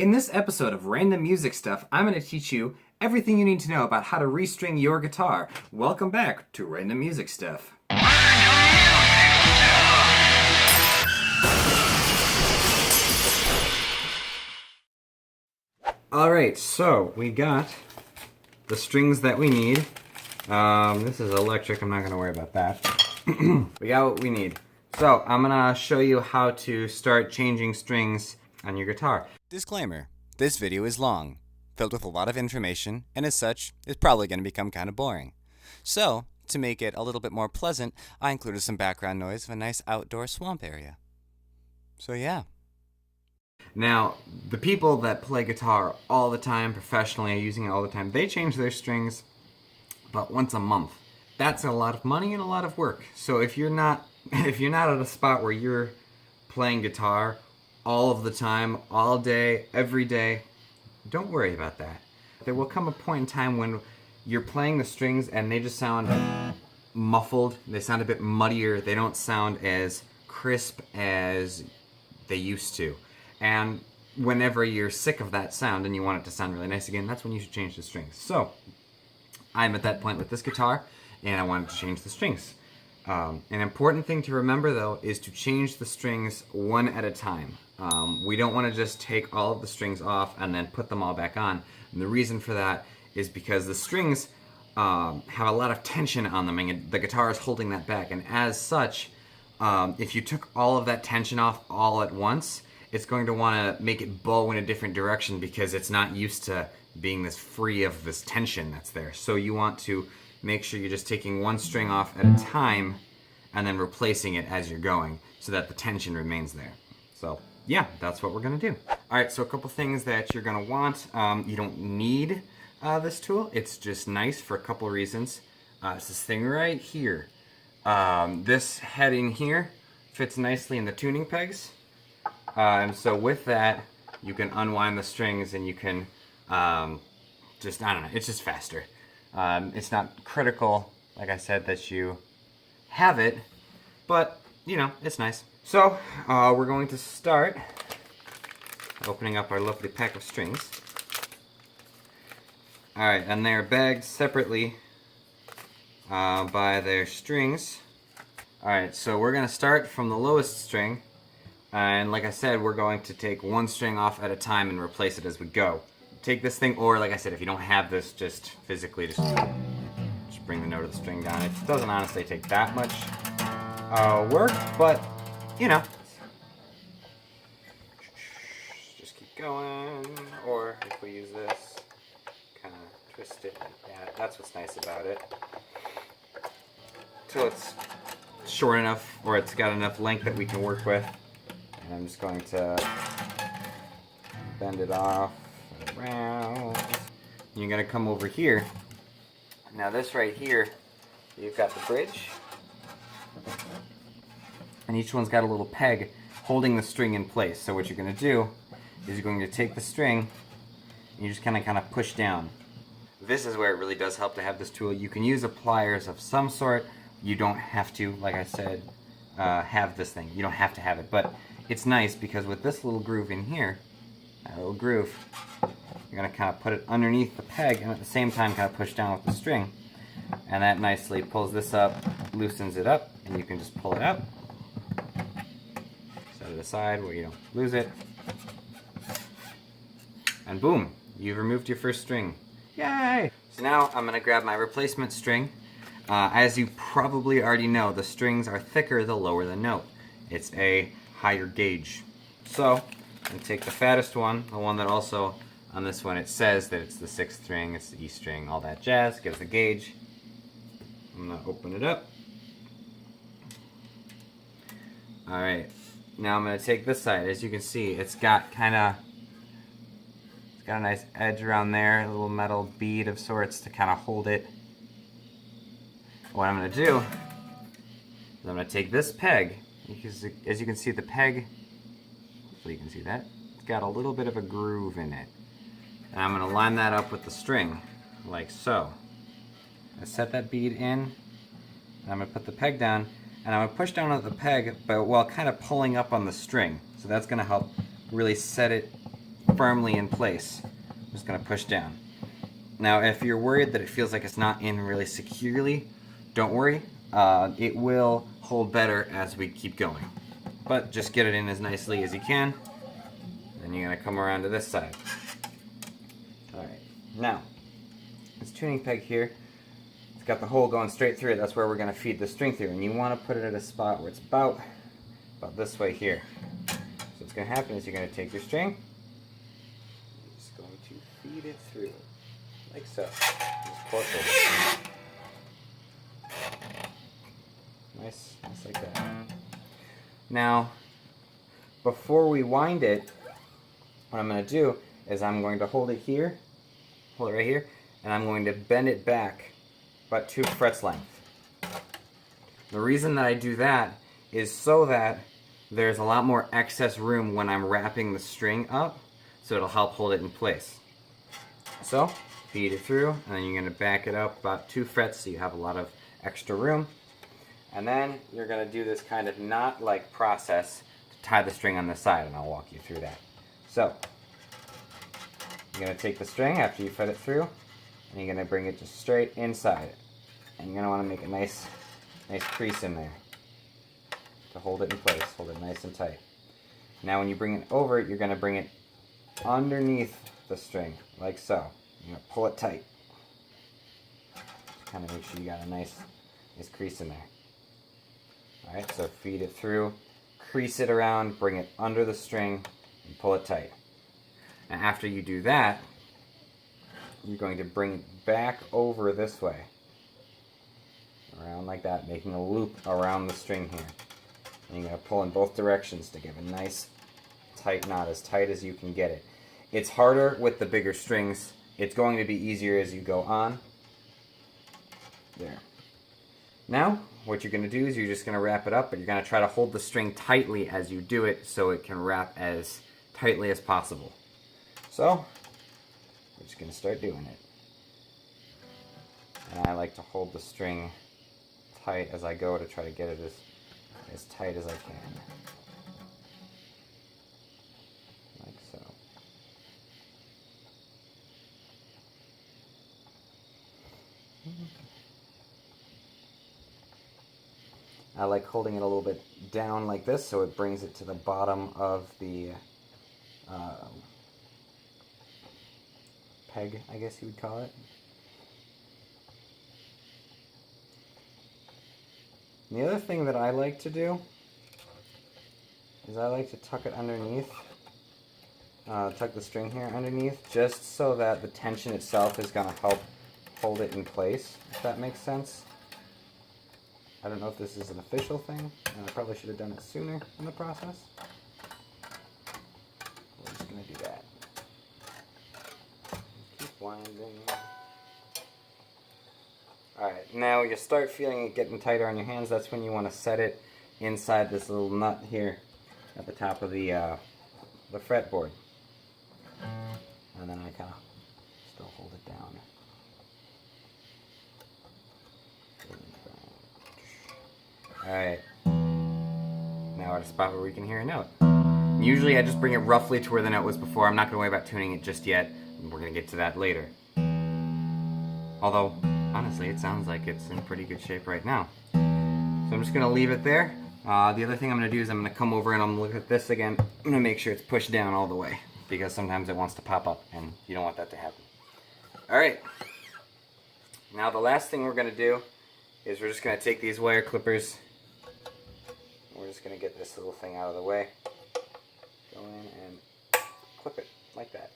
In this episode of Random Music Stuff, I'm going to teach you everything you need to know about how to restring your guitar. Welcome back to Random Music Stuff. Alright, so we got the strings that we need. This is electric, I'm not going to worry about that. We got what we need. So, I'm going to show you how to start changing strings on your guitar. Disclaimer, this video is long, filled with a lot of information, and as such, is probably going to become kind of boring. So, to make it a little bit more pleasant, I included some background noise of a nice outdoor swamp area. So yeah. Now, the people that play guitar all the time, professionally, using it all the time, they change their strings about once a month. That's a lot of money and a lot of work. So if you're not at a spot where you're playing guitar all of the time, all day, every day, don't worry about that. There will come a point in time when you're playing the strings and they just sound muffled. They sound a bit muddier. They don't sound as crisp as they used to. And whenever you're sick of that sound and you want it to sound really nice again, that's when you should change the strings. So, I'm at that point with this guitar, and I wanted to change the strings. An important thing to remember, though, is to change the strings one at a time. We don't want to just take all of the strings off and then put them all back on. And the reason for that is because the strings have a lot of tension on them, and the guitar is holding that back. And as such, if you took all of that tension off all at once, it's going to want to make it bow in a different direction because it's not used to being this free of this tension that's there. So you want to make sure you're just taking one string off at a time and then replacing it as you're going so that the tension remains there. So yeah, that's what we're going to do. Alright, so a couple things that you're going to want. You don't need this tool. It's just nice for a couple reasons. It's this thing right here. This head in here fits nicely in the tuning pegs. And so with that, you can unwind the strings and you can just, I don't know, it's just faster. It's not critical, like I said, that you have it, but, you know, it's nice. So, we're going to start opening up our lovely pack of strings. Alright, and they're bagged separately by their strings. Alright, so we're going to start from the lowest string. And like I said, we're going to take one string off at a time and replace it as we go. Take this thing, or like I said, if you don't have this, just physically just bring the note of the string down. It doesn't honestly take that much work, but, you know. Just keep going, or if we use this, kind of twist it like that. That's what's nice about it. Till it's short enough, or it's got enough length that we can work with. And I'm just going to bend it off and around. You're going to come over here. Now this right here, you've got the bridge. And each one's got a little peg holding the string in place. So what you're going to do is you're going to take the string and you just kind of push down. This is where it really does help to have this tool. You can use a pliers of some sort. You don't have to, like I said, have this thing. You don't have to have it, but it's nice because with this little groove in here, that little groove, you're going to kind of put it underneath the peg and at the same time kind of push down with the string. And that nicely pulls this up, loosens it up, and you can just pull it out. Set it aside where you don't lose it. And boom, you've removed your first string. Yay! So now I'm going to grab my replacement string. As you probably already know, the strings are thicker the lower the note. It's a higher gauge. So, I'm going to take the fattest one, the one that also, on this one, it says that it's the 6th string, it's the E string, all that jazz, gives the gauge. I'm going to open it up. Alright, now I'm going to take this side. As you can see, it's got a nice edge around there, a little metal bead of sorts to kind of hold it. What I'm going to do is I'm going to take this peg, because as you can see the peg, hopefully you can see that, it's got a little bit of a groove in it. And I'm going to line that up with the string, like so. I set that bead in, and I'm going to put the peg down, and I'm going to push down on the peg but while kind of pulling up on the string. So that's going to help really set it firmly in place. I'm just going to push down. Now, if you're worried that it feels like it's not in really securely, don't worry. It will hold better as we keep going. But just get it in as nicely as you can. Then you're going to come around to this side. Alright, now, this tuning peg here, it's got the hole going straight through it. That's where we're going to feed the string through. And you want to put it at a spot where it's about this way here. So what's going to happen is you're going to take your string, you're just going to feed it through, like so. Just pull it through. Nice like that. Now, before we wind it, what I'm going to do is I'm going to hold it right here, and I'm going to bend it back about 2 frets length. The reason that I do that is so that there's a lot more excess room when I'm wrapping the string up, so it'll help hold it in place. So, feed it through, and then you're going to back it up about 2 frets so you have a lot of extra room. And then you're going to do this kind of knot-like process to tie the string on the side, and I'll walk you through that. So, you're going to take the string after you fed it through, and you're going to bring it just straight inside it. And you're going to want to make a nice crease in there to hold it in place, hold it nice and tight. Now when you bring it over, you're going to bring it underneath the string, like so. You're going to pull it tight. Just kind of make sure you got a nice crease in there. Alright, so feed it through, crease it around, bring it under the string, and pull it tight. Now after you do that, you're going to bring it back over this way. Around like that, making a loop around the string here. And you're going to pull in both directions to give a nice tight knot, as tight as you can get it. It's harder with the bigger strings. It's going to be easier as you go on. There. Now, what you're going to do is you're just going to wrap it up, but you're going to try to hold the string tightly as you do it so it can wrap as tightly as possible. So, we're just going to start doing it. And I like to hold the string tight as I go to try to get it as tight as I can. Like so. I like holding it a little bit down like this so it brings it to the bottom of the peg, I guess you would call it. And the other thing that I like to do is I like to tuck it underneath, tuck the string here underneath, just so that the tension itself is going to help hold it in place, if that makes sense. I don't know if this is an official thing, and I probably should have done it sooner in the process. We're just going to do that. Keep winding. Alright, now you start feeling it getting tighter on your hands. That's when you want to set it inside this little nut here at the top of the fretboard. And then I kind of still hold it down. Alright, now we're at a spot where we can hear a note. Usually I just bring it roughly to where the note was before. I'm not going to worry about tuning it just yet. We're going to get to that later. Although, honestly, it sounds like it's in pretty good shape right now. So I'm just going to leave it there. The other thing I'm going to do is I'm going to come over and I'm going to look at this again. I'm going to make sure it's pushed down all the way, because sometimes it wants to pop up and you don't want that to happen. Alright, now the last thing we're going to do is we're just going to take these wire clippers. We're just going to get this little thing out of the way. Go in and clip it like that.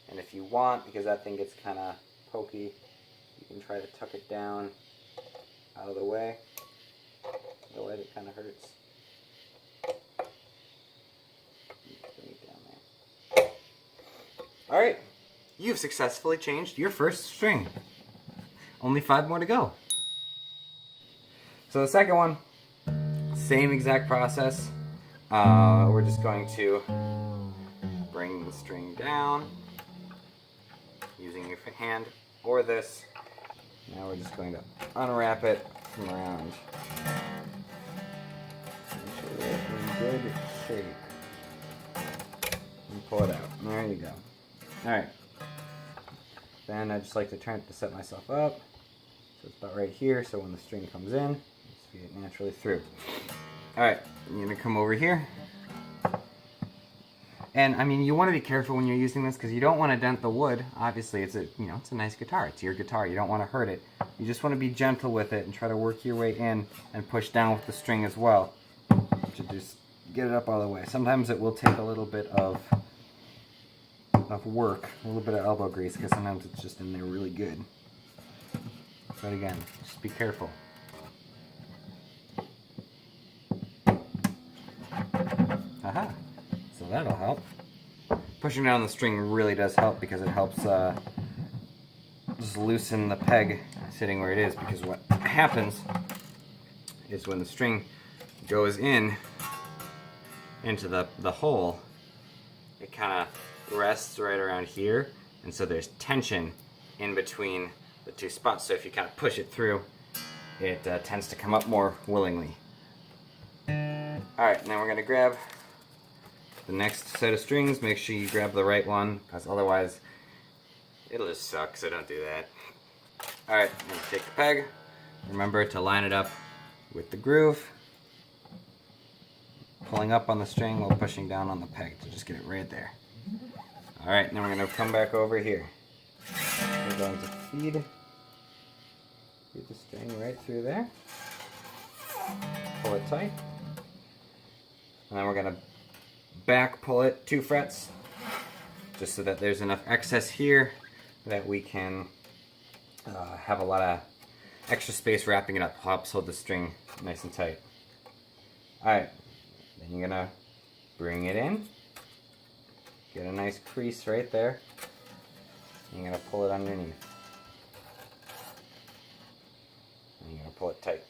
And if you want, because that thing gets kind of pokey, you can try to tuck it down out of the way. Otherwise it kind of hurts. Bring it down there. Alright, you've successfully changed your first string. Only 5 more to go. So the second one, same exact process. We're just going to bring the string down using your hand or this. Now we're just going to unwrap it from around. Make sure we're in good shape. and pull it out. There you go. Alright. Then I just like to turn it to set myself up. So it's about right here, so when the string comes in, just feed it naturally through. Alright, you're gonna come over here. And I mean, you want to be careful when you're using this because you don't want to dent the wood. Obviously, it's a it's a nice guitar. It's your guitar. You don't want to hurt it. You just want to be gentle with it and try to work your way in and push down with the string as well to just get it up all the way. Sometimes it will take a little bit of work, a little bit of elbow grease because sometimes it's just in there really good. But again, just be careful. Aha. So that'll help. Pushing down the string really does help because it helps just loosen the peg sitting where it is, because what happens is when the string goes into the hole, it kind of rests right around here, and so there's tension in between the two spots, so if you kind of push it through, it tends to come up more willingly. Alright, now we're going to grab the next set of strings. Make sure you grab the right one, because otherwise it'll just suck, so don't do that. Alright, I'm going to take the peg. Remember to line it up with the groove. Pulling up on the string while pushing down on the peg to just get it right there. Alright, now we're going to come back over here. We're going to feed the string right through there. Pull it tight. And then we're going to back pull it 2 frets, just so that there's enough excess here that we can have a lot of extra space wrapping it up. Helps hold the string nice and tight. Alright, then you're going to bring it in, get a nice crease right there, and you're going to pull it underneath. And you're going to pull it tight.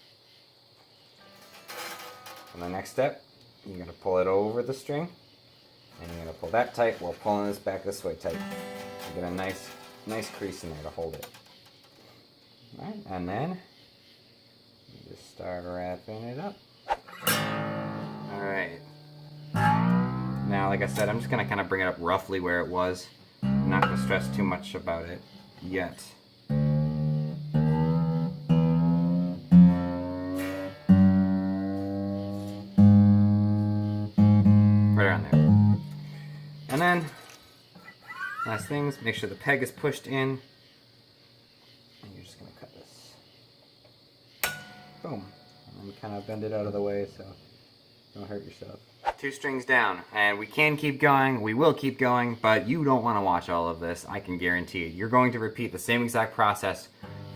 And the next step, you're going to pull it over the string, and you're going to pull that tight while pulling this back this way tight. You get a nice crease in there to hold it. Alright, and then you just start wrapping it up. Alright. Now, like I said, I'm just going to kind of bring it up roughly where it was. I'm not going to stress too much about it yet. And then, last things, make sure the peg is pushed in. And you're just going to cut this. Boom. And then kind of bend it out of the way so don't hurt yourself. 2 strings down. And we can keep going, we will keep going, but you don't want to watch all of this, I can guarantee it. You're going to repeat the same exact process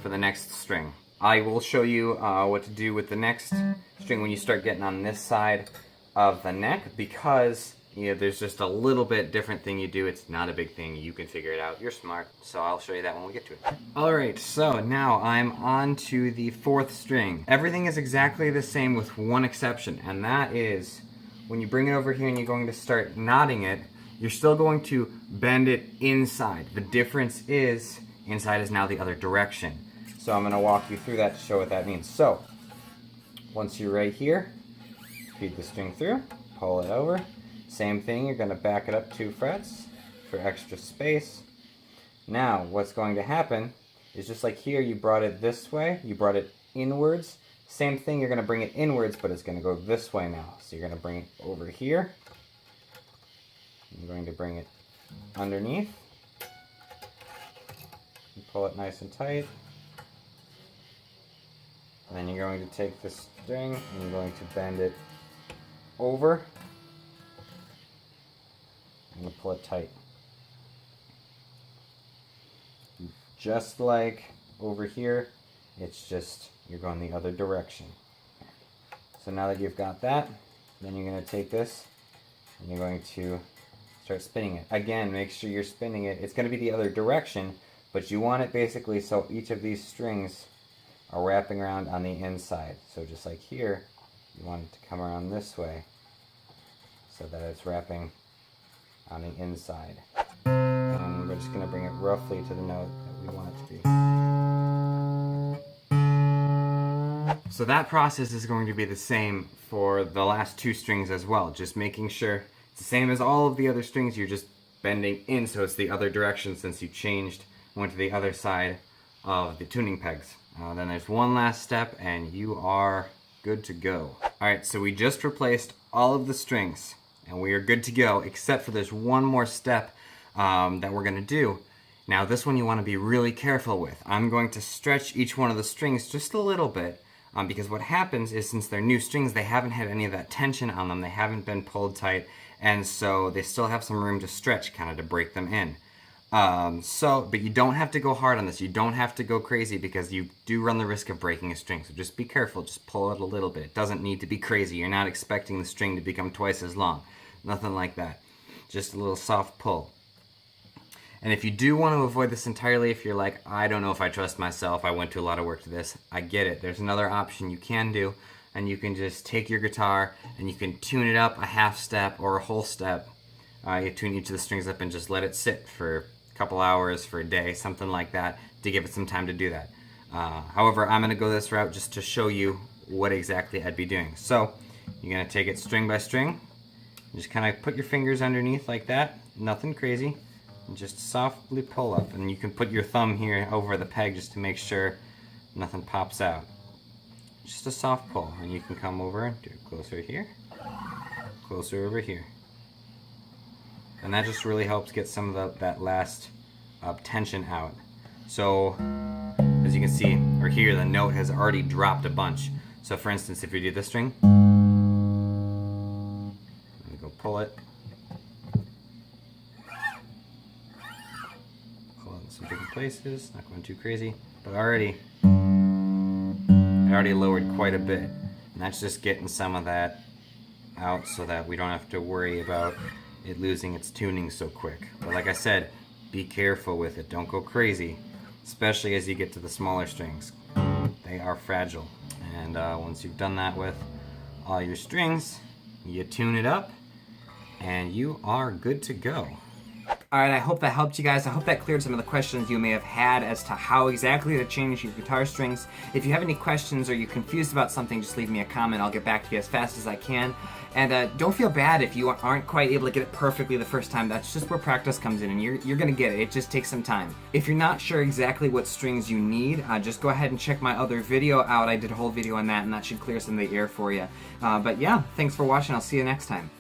for the next string. I will show you what to do with the next string when you start getting on this side of the neck, because there's just a little bit different thing you do. It's not a big thing. You can figure it out. You're smart. So I'll show you that when we get to it. Alright, so now I'm on to the 4th string. Everything is exactly the same with one exception, and that is when you bring it over here and you're going to start knotting it, you're still going to bend it inside. The difference is inside is now the other direction. So I'm going to walk you through that to show what that means. So once you're right here, feed the string through, pull it over. Same thing, you're going to back it up 2 frets for extra space. Now, what's going to happen is just like here, you brought it this way, you brought it inwards. Same thing, you're going to bring it inwards, but it's going to go this way now. So you're going to bring it over here. You're going to bring it underneath. You pull it nice and tight. And then you're going to take this string and you're going to bend it over. And you pull it tight. Just like over here, it's just you're going the other direction. So now that you've got that, then you're going to take this and you're going to start spinning it. Again, make sure you're spinning it. It's going to be the other direction, but you want it basically so each of these strings are wrapping around on the inside. So just like here, you want it to come around this way so that it's wrapping on the inside. And we're just going to bring it roughly to the note that we want it to be. So that process is going to be the same for the last 2 strings as well, just making sure the same as all of the other strings, you're just bending in, so it's the other direction since you went to the other side of the tuning pegs. Then there's one last step and you are good to go. Alright, so we just replaced all of the strings and we are good to go, except for there's one more step that we're gonna do. Now this one you wanna be really careful with. I'm going to stretch each one of the strings just a little bit, because what happens is, since they're new strings, they haven't had any of that tension on them, they haven't been pulled tight, and so they still have some room to stretch, kind of to break them in. But you don't have to go hard on this, you don't have to go crazy, because you do run the risk of breaking a string, so just be careful, just pull it a little bit. It doesn't need to be crazy, you're not expecting the string to become twice as long, nothing like that. Just a little soft pull. And if you do want to avoid this entirely, if you're like, I don't know if I trust myself, I went to a lot of work to this, I get it. There's another option you can do, and you can just take your guitar and you can tune it up a half step or a whole step. You tune each of the strings up and just let it sit for a couple hours, for a day, something like that, to give it some time to do that. However, I'm going to go this route just to show you what exactly I'd be doing. So, you're going to take it string by string, just kind of put your fingers underneath like that, nothing crazy. And just softly pull up, and you can put your thumb here over the peg just to make sure nothing pops out. Just a soft pull, and you can come over, do it closer here, closer over here. And that just really helps get some of that last tension out. So, as you can see, or hear, the note has already dropped a bunch. So for instance, if you do this string, let me go pull it, some different places, not going too crazy, but I already lowered quite a bit, and that's just getting some of that out so that we don't have to worry about it losing its tuning so quick. But like I said, be careful with it, don't go crazy, especially as you get to the smaller strings. They are fragile, and once you've done that with all your strings, you tune it up and you are good to go. Alright, I hope that helped you guys. I hope that cleared some of the questions you may have had as to how exactly to change your guitar strings. If you have any questions or you're confused about something, just leave me a comment. I'll get back to you as fast as I can. And don't feel bad if you aren't quite able to get it perfectly the first time. That's just where practice comes in, and you're going to get it. It just takes some time. If you're not sure exactly what strings you need, just go ahead and check my other video out. I did a whole video on that, and that should clear some of the air for you. But yeah, thanks for watching. I'll see you next time.